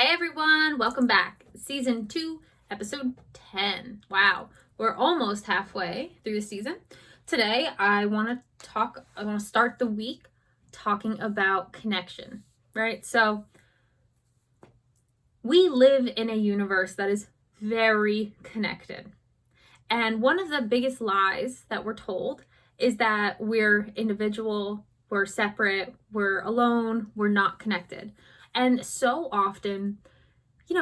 Hey everyone, welcome back. Season 2, episode 10. Wow, we're almost halfway through the season. Today I want to start the week talking about connection, right? So we live in a universe that is very connected. And one of the biggest lies that we're told is that we're individual, we're separate, we're alone, we're not connected. And so often,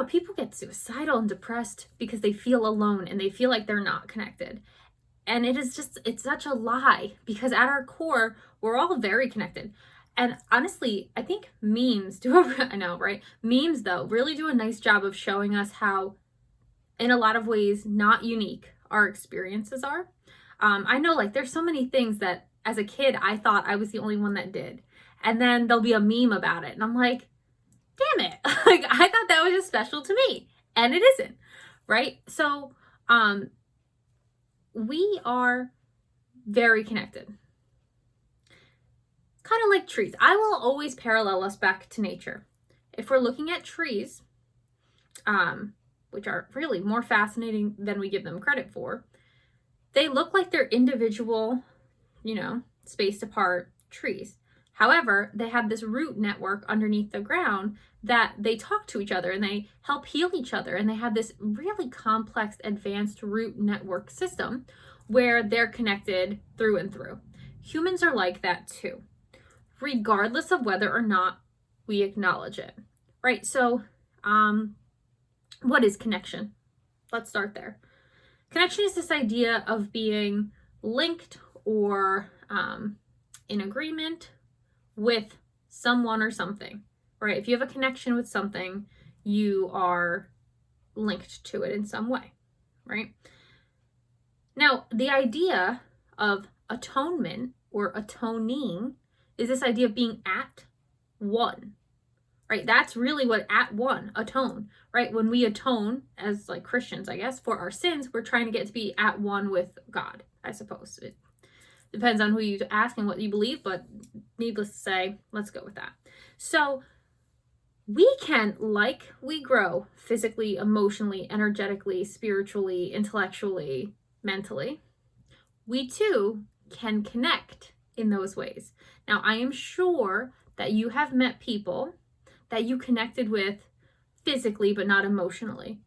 people get suicidal and depressed because they feel alone and they feel like they're not connected. And it's such a lie because at our core, we're all very connected. And honestly, I think memes I know, right? Memes, though, really do a nice job of showing us how, in a lot of ways, not unique our experiences are. I know, there's so many things that as a kid, I thought I was the only one that did. And then there'll be a meme about it. And I'm like, damn it. I thought that was just special to me. And it isn't, right? So, we are very connected. Kind of like trees. I will always parallel us back to nature. If we're looking at trees, which are really more fascinating than we give them credit for, they look like they're individual, spaced apart trees. However, they have this root network underneath the ground that they talk to each other and they help heal each other. And they have this really complex, advanced root network system where they're connected through and through. Humans are like that too, regardless of whether or not we acknowledge it, right? So, what is connection? Let's start there. Connection is this idea of being linked or in agreement with someone or something, right? If you have a connection with something, you are linked to it in some way, right? Now, the idea of atonement or atoning is this idea of being at one, right? That's really what at one, atone, right? When we atone as Christians, I guess, for our sins, we're trying to get to be at one with God, I suppose. It depends on who you ask and what you believe, but needless to say, let's go with that. So we can, we grow physically, emotionally, energetically, spiritually, intellectually, mentally, we too can connect in those ways. Now, I am sure that you have met people that you connected with physically, but not emotionally,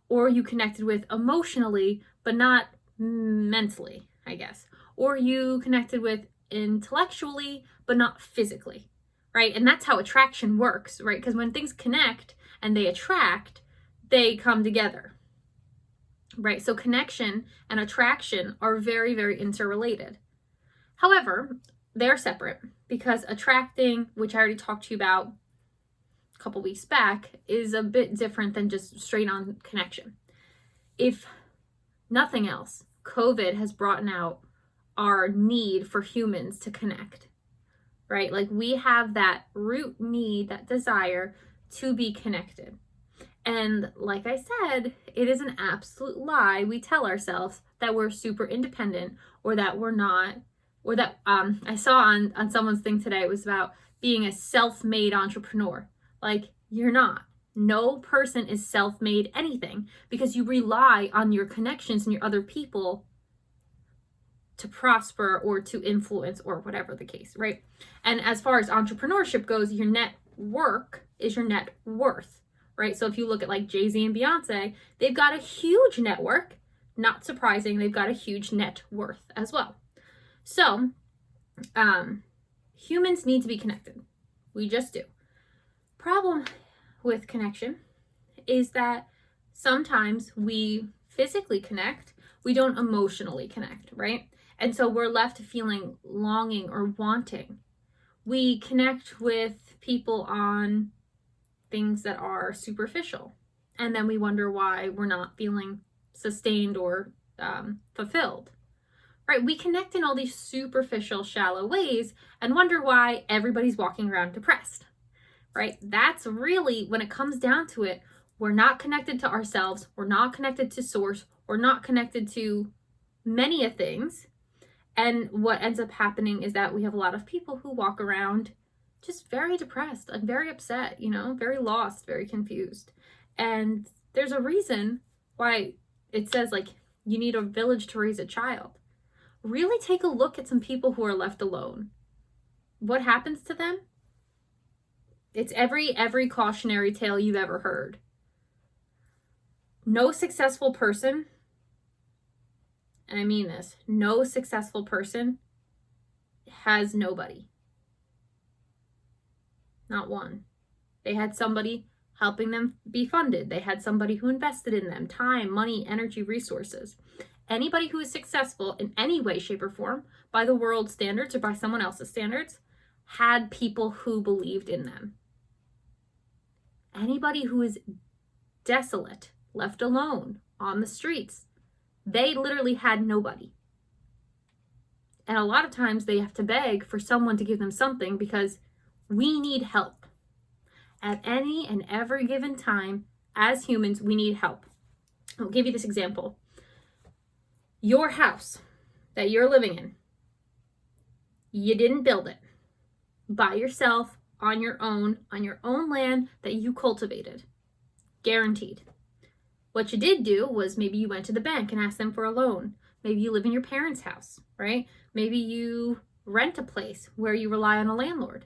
or you connected with emotionally, but not mentally, I guess, or you connected with intellectually, but not physically, right? And that's how attraction works, right? Because when things connect and they attract, they come together, right? So connection and attraction are very, very interrelated. However, they're separate because attracting, which I already talked to you about a couple weeks back, is a bit different than just straight on connection. If nothing else, COVID has brought out our need for humans to connect, right? We have that root need, that desire to be connected. And like I said, it is an absolute lie. We tell ourselves that we're super independent or that we're not, or that I saw on someone's thing today, it was about being a self-made entrepreneur. You're not. No person is self-made anything because you rely on your connections and your other people to prosper or to influence or whatever the case, right? And as far as entrepreneurship goes, your net work is your net worth, right? So if you look at Jay-Z and Beyonce, they've got a huge network. Not surprising, they've got a huge net worth as well. So, humans need to be connected. We just do. Problem with connection is that sometimes we physically connect, we don't emotionally connect, right? And so we're left feeling longing or wanting. We connect with people on things that are superficial, and then we wonder why we're not feeling sustained or fulfilled. Right, we connect in all these superficial, shallow ways and wonder why everybody's walking around depressed, right? That's really, when it comes down to it, we're not connected to ourselves, we're not connected to source, we're not connected to many of things. And what ends up happening is that we have a lot of people who walk around just very depressed and very upset, very lost, very confused. And there's a reason why it says, like, you need a village to raise a child. Really take a look at some people who are left alone. What happens to them? It's every cautionary tale you've ever heard. No successful person, and I mean this, no successful person has nobody. Not one. They had somebody helping them be funded. They had somebody who invested in them, time, money, energy, resources. Anybody who is successful in any way, shape, or form, by the world's standards or by someone else's standards, had people who believed in them. Anybody who is desolate, left alone, on the streets, they literally had nobody. And a lot of times they have to beg for someone to give them something because we need help. At any and every given time, as humans, we need help. I'll give you this example. Your house that you're living in, you didn't build it by yourself, on your own land that you cultivated. Guaranteed. What you did do was maybe you went to the bank and asked them for a loan. Maybe you live in your parents' house, right? Maybe you rent a place where you rely on a landlord.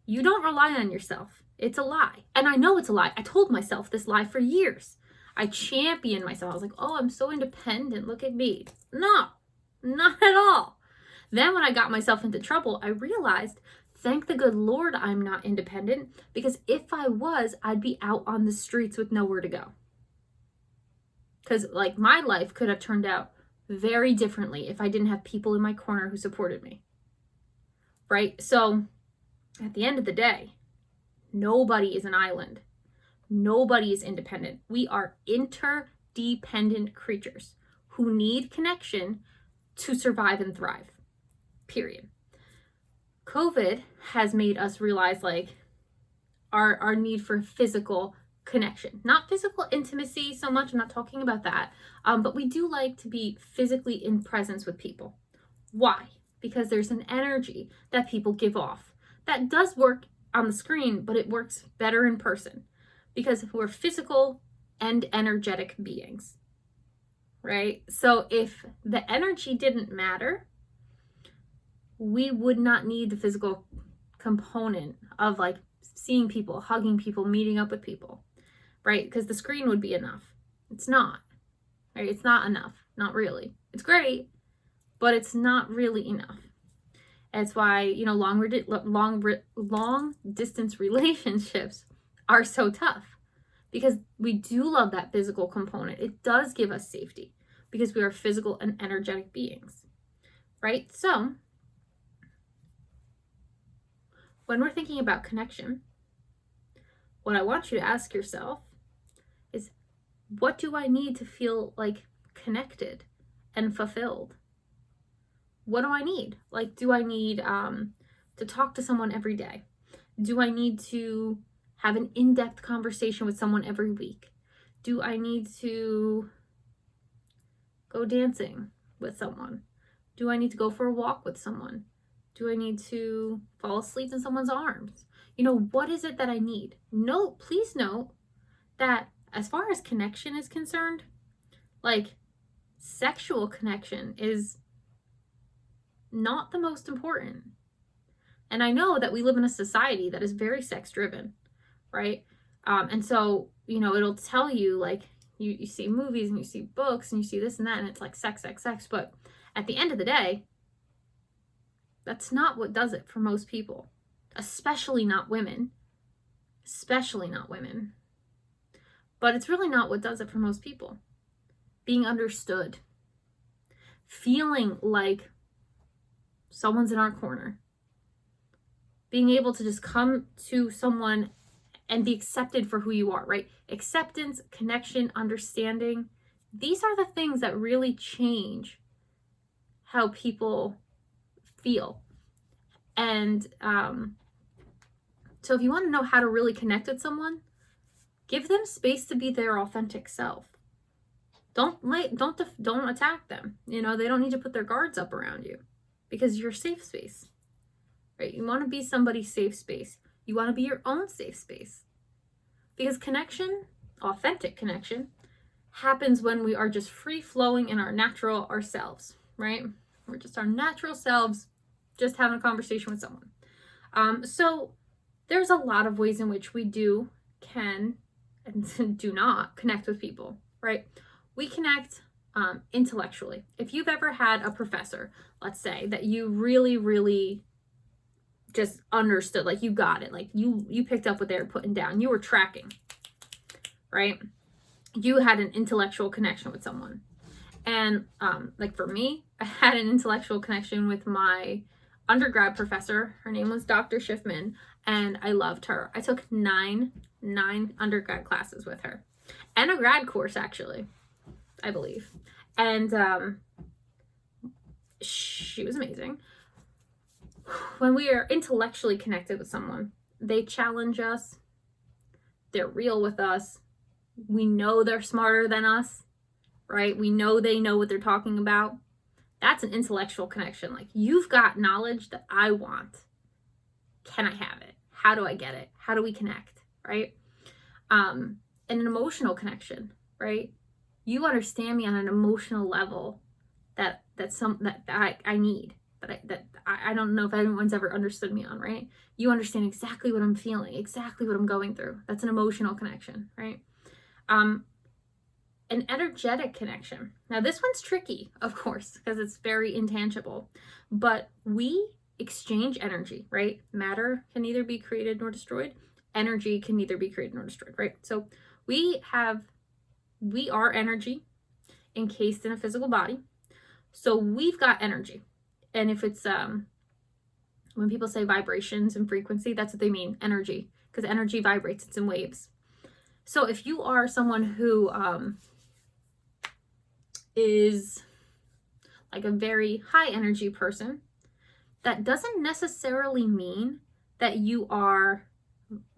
You don't rely on yourself. It's a lie. And I know it's a lie. I told myself this lie for years. I championed myself. I was like, oh, I'm so independent. Look at me. No, not at all. Then when I got myself into trouble, I realized, thank the good Lord I'm not independent, because if I was, I'd be out on the streets with nowhere to go. Because like my life could have turned out very differently if I didn't have people in my corner who supported me. Right? So at the end of the day, nobody is an island. Nobody is independent. We are interdependent creatures who need connection to survive and thrive. Period. COVID has made us realize like our need for physical connection, not physical intimacy so much. I'm not talking about that. But we do like to be physically in presence with people. Why? Because there's an energy that people give off that does work on the screen, but it works better in person because we're physical and energetic beings, right? So if the energy didn't matter, we would not need the physical component of like seeing people, hugging people, meeting up with people, right? Because the screen would be enough. It's not, right? It's not enough. Not really. It's great, but it's not really enough. That's why, long distance relationships are so tough, because we do love that physical component. It does give us safety because we are physical and energetic beings, right? So when we're thinking about connection, what I want you to ask yourself is, what do I need to feel like connected and fulfilled? What do I need? Like, do I need to talk to someone every day? Do I need to have an in-depth conversation with someone every week? Do I need to go dancing with someone? Do I need to go for a walk with someone? Do I need to fall asleep in someone's arms? What is it that I need? Please note that as far as connection is concerned, like, sexual connection is not the most important. And I know that we live in a society that is very sex driven, right? And so, it'll tell you, like, you see movies and you see books and you see this and that, and it's like sex, sex, sex. But at the end of the day, that's not what does it for most people, especially not women. But it's really not what does it for most people. Being understood, feeling like someone's in our corner, being able to just come to someone and be accepted for who you are, right? Acceptance, connection, understanding. These are the things that really change how people feel. And so if you want to know how to really connect with someone, give them space to be their authentic self. Don't attack them. They don't need to put their guards up around you, because you're a safe space. right? You want to be somebody's safe space. You want to be your own safe space. Because connection, authentic connection, happens when we are just free flowing in our natural ourselves, right? We're just our natural selves, just having a conversation with someone. So there's a lot of ways in which we can and do not connect with people, right? We connect intellectually. If you've ever had a professor, let's say, that you really, really just understood, like you got it, like you picked up what they were putting down, you were tracking, right? You had an intellectual connection with someone. And like for me, I had an intellectual connection with my undergrad professor. Her name was Dr. Schiffman, and I loved her. I took nine undergrad classes with her, and a grad course, actually, I believe. And she was amazing. When we are intellectually connected with someone, they challenge us, they're real with us, we know they're smarter than us, right? We know they know what they're talking about. That's an intellectual connection. Like, you've got knowledge that I want. Can I have it? How do I get it? How do we connect, right? And an emotional connection, right? You understand me on an emotional level that I need, that I don't know if anyone's ever understood me on, right? You understand exactly what I'm feeling, exactly what I'm going through. That's an emotional connection, right? An energetic connection. Now, this one's tricky, of course, because it's very intangible, but we exchange energy, right? Matter can neither be created nor destroyed. Energy can neither be created nor destroyed, right? So we are energy encased in a physical body. So we've got energy. And if it's, when people say vibrations and frequency, that's what they mean, energy, because energy vibrates, it's in waves. So if you are someone who is like a very high energy person, that doesn't necessarily mean that you are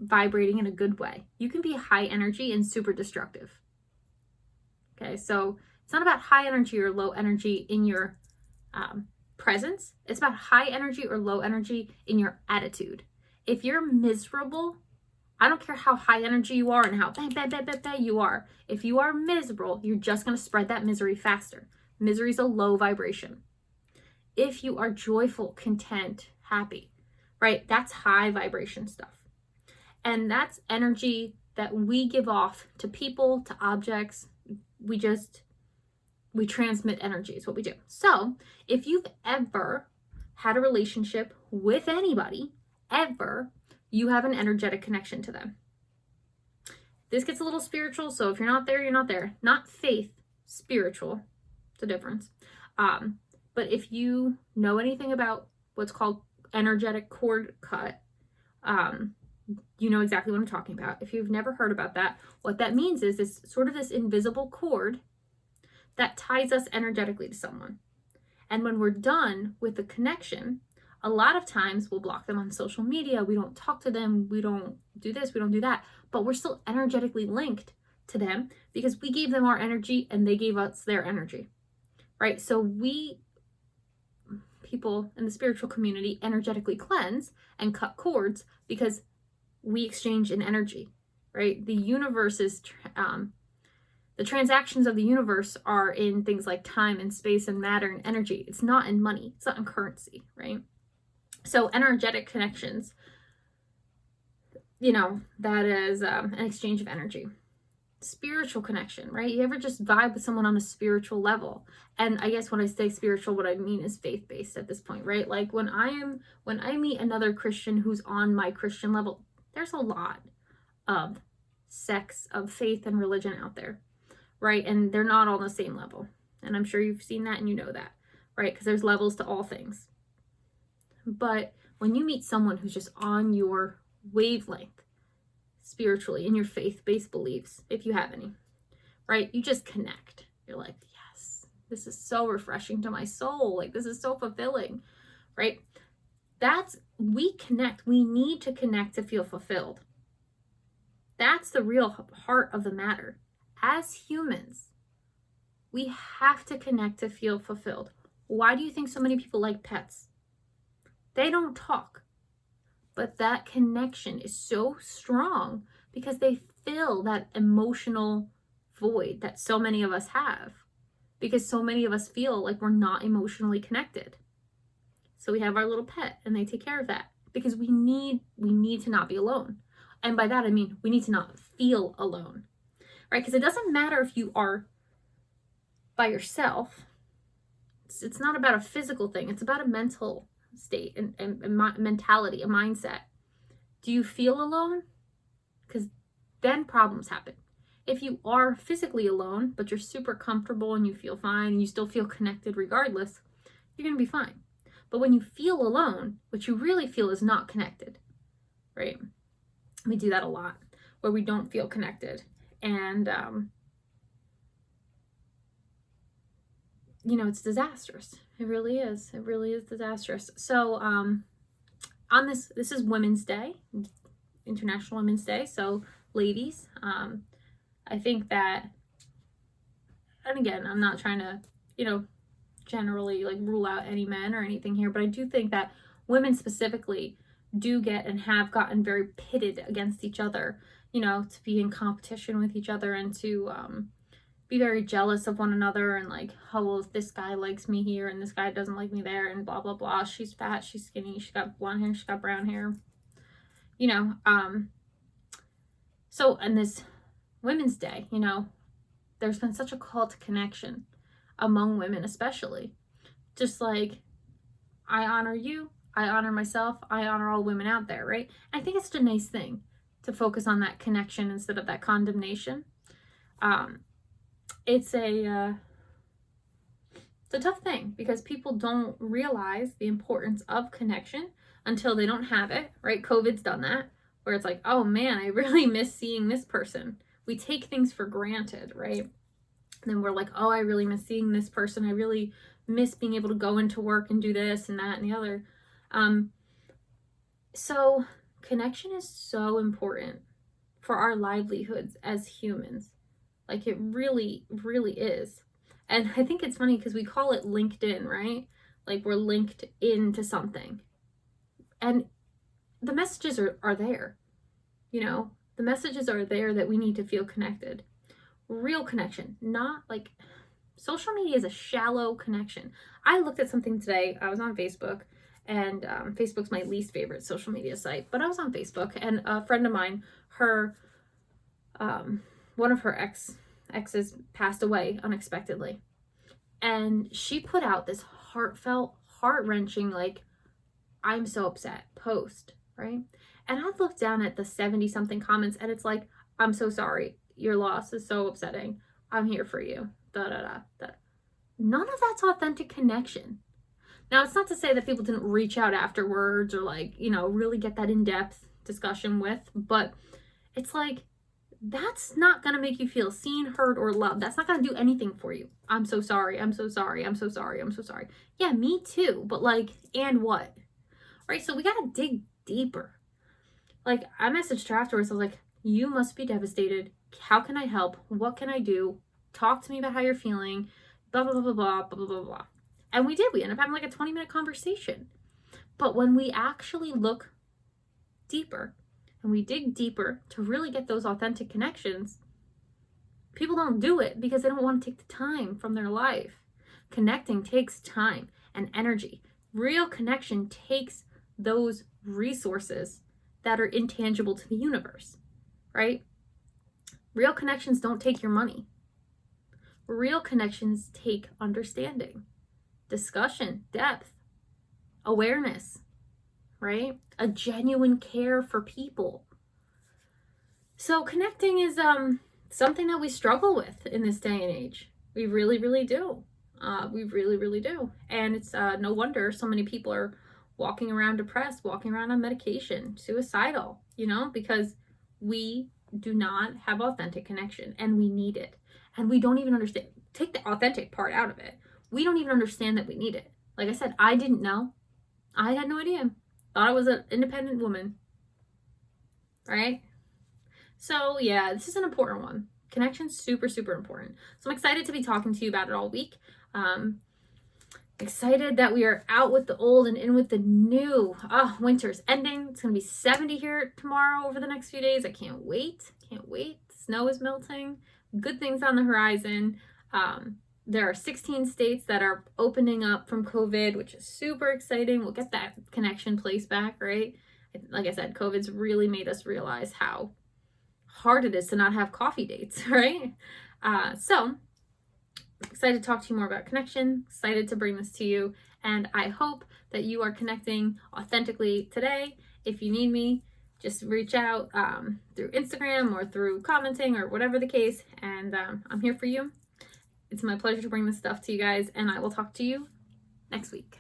vibrating in a good way. You can be high energy and super destructive. Okay, so it's not about high energy or low energy in your presence. It's about high energy or low energy in your attitude. If you're miserable, I don't care how high energy you are and how bang, bang, bang, bang, bang you are. If you are miserable, you're just going to spread that misery faster. Misery is a low vibration. If you are joyful, content, happy, right? That's high vibration stuff. And that's energy that we give off to people, to objects. We transmit energy is what we do. So if you've ever had a relationship with anybody, ever, you have an energetic connection to them. This gets a little spiritual, so if you're not there, you're not there. Not faith, spiritual. It's a difference. But if you know anything about what's called energetic cord cut, you know exactly what I'm talking about. If you've never heard about that, what that means is this sort of this invisible cord that ties us energetically to someone. And when we're done with the connection, a lot of times we'll block them on social media. We don't talk to them. We don't do this. We don't do that. But we're still energetically linked to them because we gave them our energy and they gave us their energy, right? So people in the spiritual community, energetically cleanse and cut cords because we exchange in energy, right? The universe is, the transactions of the universe are in things like time and space and matter and energy. It's not in money. It's not in currency, right? So energetic connections, that is an exchange of energy. Spiritual connection, right? You ever just vibe with someone on a spiritual level? And I guess when I say spiritual, what I mean is faith-based at this point, right? Like when I meet another Christian who's on my Christian level, there's a lot of sects of faith and religion out there, right? And they're not all on the same level. And I'm sure you've seen that and you know that, right? Because there's levels to all things. But when you meet someone who's just on your wavelength spiritually in your faith-based beliefs, if you have any, right? You just connect. You're like, yes, this is so refreshing to my soul. Like, this is so fulfilling, right? We connect. We need to connect to feel fulfilled. That's the real heart of the matter. As humans, we have to connect to feel fulfilled. Why do you think so many people like pets? They don't talk. but that connection is so strong because they fill that emotional void that so many of us have, because so many of us feel like we're not emotionally connected. So we have our little pet and they take care of that, because we need to not be alone. And by that I mean we need to not feel alone, right? Because it doesn't matter if you are by yourself. It's not about a physical thing. It's about a mental state and mentality, a mindset. Do you feel alone? Because then problems happen. If you are physically alone, but you're super comfortable and you feel fine and you still feel connected regardless, you're going to be fine. But when you feel alone, what you really feel is not connected, right? We do that a lot, where we don't feel connected. And, it's disastrous. It really is. It really is disastrous. So, on this is Women's Day, International Women's Day. So, ladies, I think that, and again, I'm not trying to, generally like rule out any men or anything here, but I do think that women specifically do get and have gotten very pitted against each other, to be in competition with each other and to be very jealous of one another, and like, oh, well, this guy likes me here and this guy doesn't like me there, and blah blah blah. She's fat, she's skinny, she got blonde hair, she got brown hair, so on this Women's Day, there's been such a call to connection among women, especially. Just like, I honor you, I honor myself, I honor all women out there, right? I think it's a nice thing to focus on that connection instead of that condemnation. It's a tough thing, because people don't realize the importance of connection until they don't have it, right? COVID's done that, where it's like, oh man, I really miss seeing this person. We take things for granted, right? And then we're like, oh, I really miss seeing this person. I really miss being able to go into work and do this and that and the other. So connection is so important for our livelihoods as humans. Like, it really, really is. And I think it's funny because we call it LinkedIn, right? Like, we're linked into something. And the messages are there. The messages are there that we need to feel connected. Real connection, not like social media is a shallow connection. I looked at something today. I was on Facebook, and Facebook's my least favorite social media site, but I was on Facebook, and a friend of mine, one of her exes passed away unexpectedly, and she put out this heartfelt, heart-wrenching, like, I'm so upset post, right? And I looked down at the 70-something comments, and it's like, I'm so sorry. Your loss is so upsetting. I'm here for you. Da da da da. None of that's authentic connection. Now, it's not to say that people didn't reach out afterwards or like, really get that in-depth discussion with, but it's like, that's not going to make you feel seen, heard, or loved. That's not going to do anything for you. I'm so sorry. I'm so sorry. I'm so sorry. I'm so sorry. Yeah, me too. But like, and what? Right? So we got to dig deeper. Like, I messaged her afterwards. I was like, you must be devastated. How can I help? What can I do? Talk to me about how you're feeling. Blah, blah, blah, blah, blah, blah, blah, blah. And we did. We ended up having like a 20-minute conversation. But when we actually look deeper and we dig deeper to really get those authentic connections, people don't do it because they don't want to take the time from their life. Connecting takes time and energy. Real connection takes those resources that are intangible to the universe, right? Real connections don't take your money. Real connections take understanding, discussion, depth, awareness, right? A genuine care for people. So connecting is something that we struggle with in this day and age. We really, really do. We really, really do. And it's no wonder so many people are walking around depressed, walking around on medication, suicidal, because we do not have authentic connection, and we need it. And we don't even understand. Take the authentic part out of it. We don't even understand that we need it. Like I said, I didn't know. I had no idea. Thought I was an independent woman. Right? So yeah, this is an important one. Connection's super, super important. So I'm excited to be talking to you about it all week. Excited that we are out with the old and in with the new. Winter's ending. It's going to be 70 here tomorrow over the next few days. I can't wait. Can't wait. Snow is melting. Good things on the horizon. There are 16 states that are opening up from COVID, which is super exciting. We'll get that connection place back, right? Like I said, COVID's really made us realize how hard it is to not have coffee dates, right? So excited to talk to you more about connection, excited to bring this to you, and I hope that you are connecting authentically today. If you need me, just reach out through Instagram or through commenting or whatever the case, and I'm here for you. It's my pleasure to bring this stuff to you guys, and I will talk to you next week.